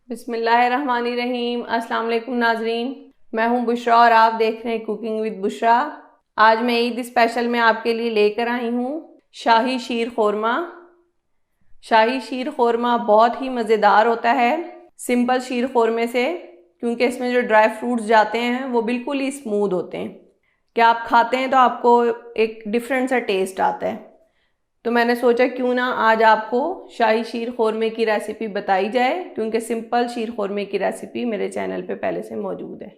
बिस्मिल्लाहिर्रहमानिर्रहीम। अस्सलाम वालेकुम नाजरीन, मैं हूं बुशरा और आप देख रहे हैं कुकिंग विद बुशरा। आज मैं ईद स्पेशल में आपके लिए लेकर आई हूं शाही शीर खोरमा। शाही शीर खोरमा बहुत ही मज़ेदार होता है सिंपल शीर खोरमे से, क्योंकि इसमें जो ड्राई फ्रूट्स जाते हैं वो बिल्कुल ही स्मूथ होते हैं कि आप खाते हैं तो आपको एक डिफरेंट सा टेस्ट आता है। तो मैंने सोचा क्यों ना आज आपको शाही शीर खोरमे की रेसिपी बताई जाए, क्योंकि सिंपल शीर खोरमे की रेसिपी मेरे चैनल पे पहले से मौजूद है।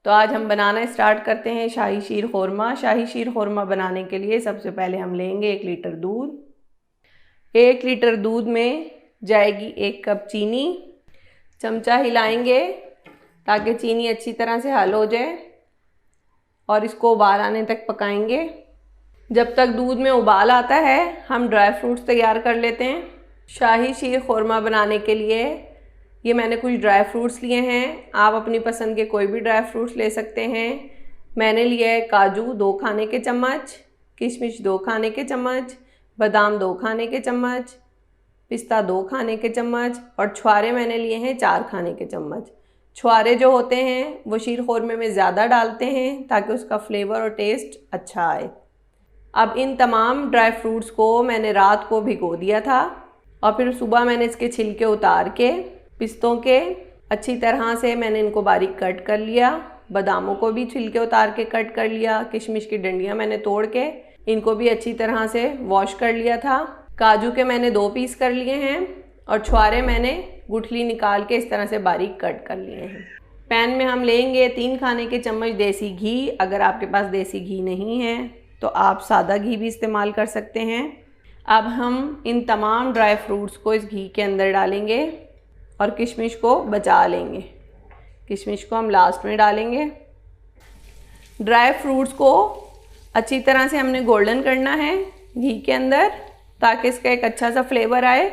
तो आज हम बनाना स्टार्ट करते हैं शाही शीर खोरमा। शाही शीर खोरमा बनाने के लिए सबसे पहले हम लेंगे 1 लीटर दूध। 1 लीटर दूध में जाएगी 1 कप चीनी। चमचा हिलाएंगे ताकि चीनी अच्छी तरह से हल हो जाए और इसको उबाल आने तक पकाएंगे। जब तक दूध में उबाल आता है हम ड्राई फ्रूट्स तैयार कर लेते हैं। शाही शीर खोरमा बनाने के लिए ये मैंने कुछ ड्राई फ्रूट्स लिए हैं, आप अपनी पसंद के कोई भी ड्राई फ्रूट्स ले सकते हैं। मैंने लिया है काजू 2 खाने के चम्मच, किशमिश 2 खाने के चम्मच, बादाम 2 खाने के चम्मच, पिस्ता 2 खाने के चम्मच और छुआरे मैंने लिए हैं 4 खाने के चम्मच। छुआरे जो होते हैं वो शीर खोरमे में ज़्यादा डालते हैं ताकि उसका फ्लेवर और टेस्ट अच्छा आए। अब इन तमाम ड्राई फ्रूट्स को मैंने रात को भिगो दिया था और फिर सुबह मैंने इसके छिलके उतार के पिस्तों के अच्छी तरह से मैंने इनको बारीक कट कर लिया। बादामों को भी छिलके उतार के कट कर लिया। किशमिश की डंडियाँ मैंने तोड़ के इनको भी अच्छी तरह से वॉश कर लिया था। काजू के मैंने 2 पीस कर लिए हैं और छुआरे मैंने गुठली निकाल के इस तरह से बारीक कट कर लिए हैं। पैन में हम लेंगे 3 खाने के चम्मच देसी घी। अगर आपके पास देसी घी नहीं है तो आप सादा घी भी इस्तेमाल कर सकते हैं। अब हम इन तमाम ड्राई फ्रूट्स को इस घी के अंदर डालेंगे और किशमिश को बचा लेंगे। किशमिश को हम लास्ट में डालेंगे। ड्राई फ्रूट्स को अच्छी तरह से हमने गोल्डन करना है घी के अंदर ताकि इसका एक अच्छा सा फ्लेवर आए।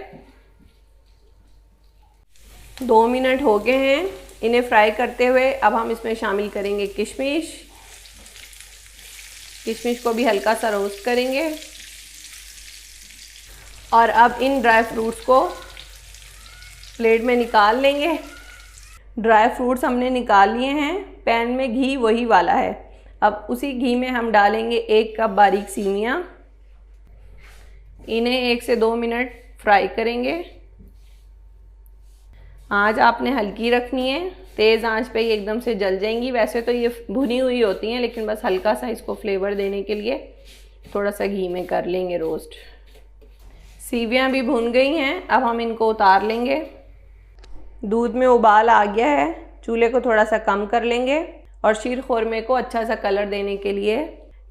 2 मिनट हो गए हैं इन्हें फ्राई करते हुए। अब हम इसमें शामिल करेंगे किशमिश। किशमिश को भी हल्का सा रोस्ट करेंगे और अब इन ड्राई फ्रूट्स को प्लेट में निकाल लेंगे। ड्राई फ्रूट्स हमने निकाल लिए हैं। पैन में घी वही वाला है। अब उसी घी में हम डालेंगे 1 कप बारीक सेवइयाँ। इन्हें 1 से 2 मिनट फ्राई करेंगे। आंच आपने हल्की रखनी है, तेज़ आंच पे ये एकदम से जल जाएंगी। वैसे तो ये भुनी हुई होती हैं लेकिन बस हल्का सा इसको फ्लेवर देने के लिए थोड़ा सा घी में कर लेंगे रोस्ट। सेवइयाँ भी भुन गई हैं, अब हम इनको उतार लेंगे। दूध में उबाल आ गया है, चूल्हे को थोड़ा सा कम कर लेंगे और शीर खोरमे को अच्छा सा कलर देने के लिए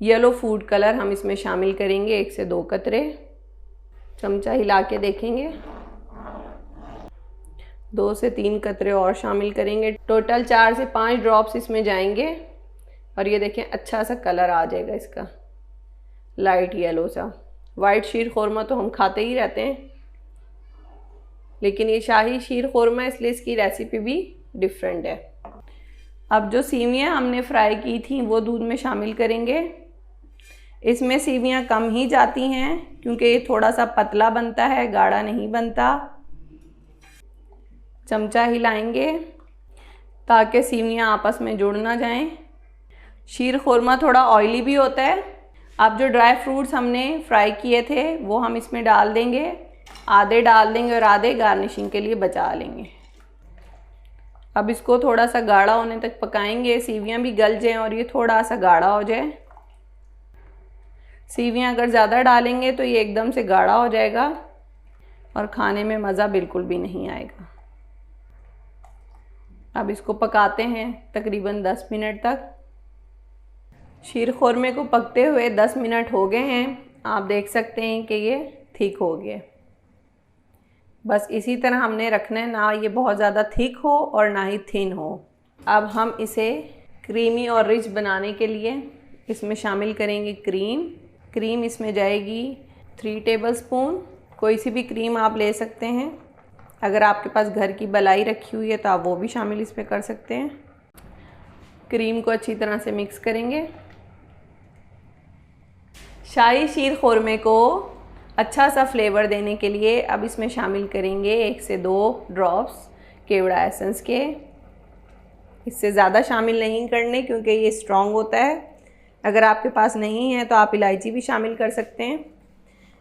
येलो फूड कलर हम इसमें शामिल करेंगे 1 से 2 कतरे। चमचा हिला के देखेंगे, 2 से 3 कतरे और शामिल करेंगे। टोटल 4 से 5 ड्रॉप्स इसमें जाएंगे और ये देखें अच्छा सा कलर आ जाएगा इसका, लाइट येलो सा। वाइट शीर खोरमा तो हम खाते ही रहते हैं, लेकिन ये शाही शीर खोरमा इसलिए इसकी रेसिपी भी डिफरेंट है। अब जो सेवइयाँ हमने फ्राई की थी वो दूध में शामिल करेंगे। इसमें सेवइयाँ कम ही जाती हैं क्योंकि ये थोड़ा सा पतला बनता है, गाढ़ा नहीं बनता। चमचा हिलाएंगे ताकि सेवइयाँ आपस में जुड़ ना जाएं। शीर खोरमा थोड़ा ऑयली भी होता है। अब जो ड्राई फ्रूट्स हमने फ्राई किए थे वो हम इसमें डाल देंगे। आधे डाल देंगे और आधे गार्निशिंग के लिए बचा लेंगे। अब इसको थोड़ा सा गाढ़ा होने तक पकाएंगे, सेवइयाँ भी गल जाएं और ये थोड़ा सा गाढ़ा हो जाए। सेवइयाँ अगर ज़्यादा डालेंगे तो ये एकदम से गाढ़ा हो जाएगा और खाने में मज़ा बिल्कुल भी नहीं आएगा। अब इसको पकाते हैं तकरीबन 10 मिनट तक। शीर खोरमे को पकते हुए 10 मिनट हो गए हैं। आप देख सकते हैं कि ये थिक हो गया। बस इसी तरह हमने रखना है, ना ये बहुत ज़्यादा थिक हो और ना ही थिन हो। अब हम इसे क्रीमी और रिच बनाने के लिए इसमें शामिल करेंगे क्रीम। क्रीम इसमें जाएगी 3 टेबलस्पून। कोई सी भी क्रीम आप ले सकते हैं। अगर आपके पास घर की मलाई रखी हुई है तो आप वो भी शामिल इसमें कर सकते हैं। क्रीम को अच्छी तरह से मिक्स करेंगे। शाही शीर खोरमे को अच्छा सा फ्लेवर देने के लिए अब इसमें शामिल करेंगे 1 से 2 ड्रॉप्स केवड़ा एसेंस के। इससे ज़्यादा शामिल नहीं करने क्योंकि ये स्ट्रॉन्ग होता है। अगर आपके पास नहीं है तो आप इलायची भी शामिल कर सकते हैं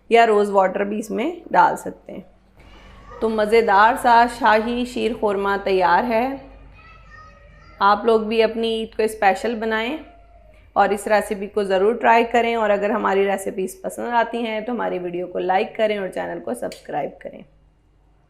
या रोज़ वाटर भी इसमें डाल सकते हैं। तो मज़ेदार सा शाही शीर खुरमा तैयार है। आप लोग भी अपनी ईद को स्पेशल बनाएं और इस रेसिपी को ज़रूर ट्राई करें। और अगर हमारी रेसिपीज़ पसंद आती हैं तो हमारी वीडियो को लाइक करें और चैनल को सब्सक्राइब करें।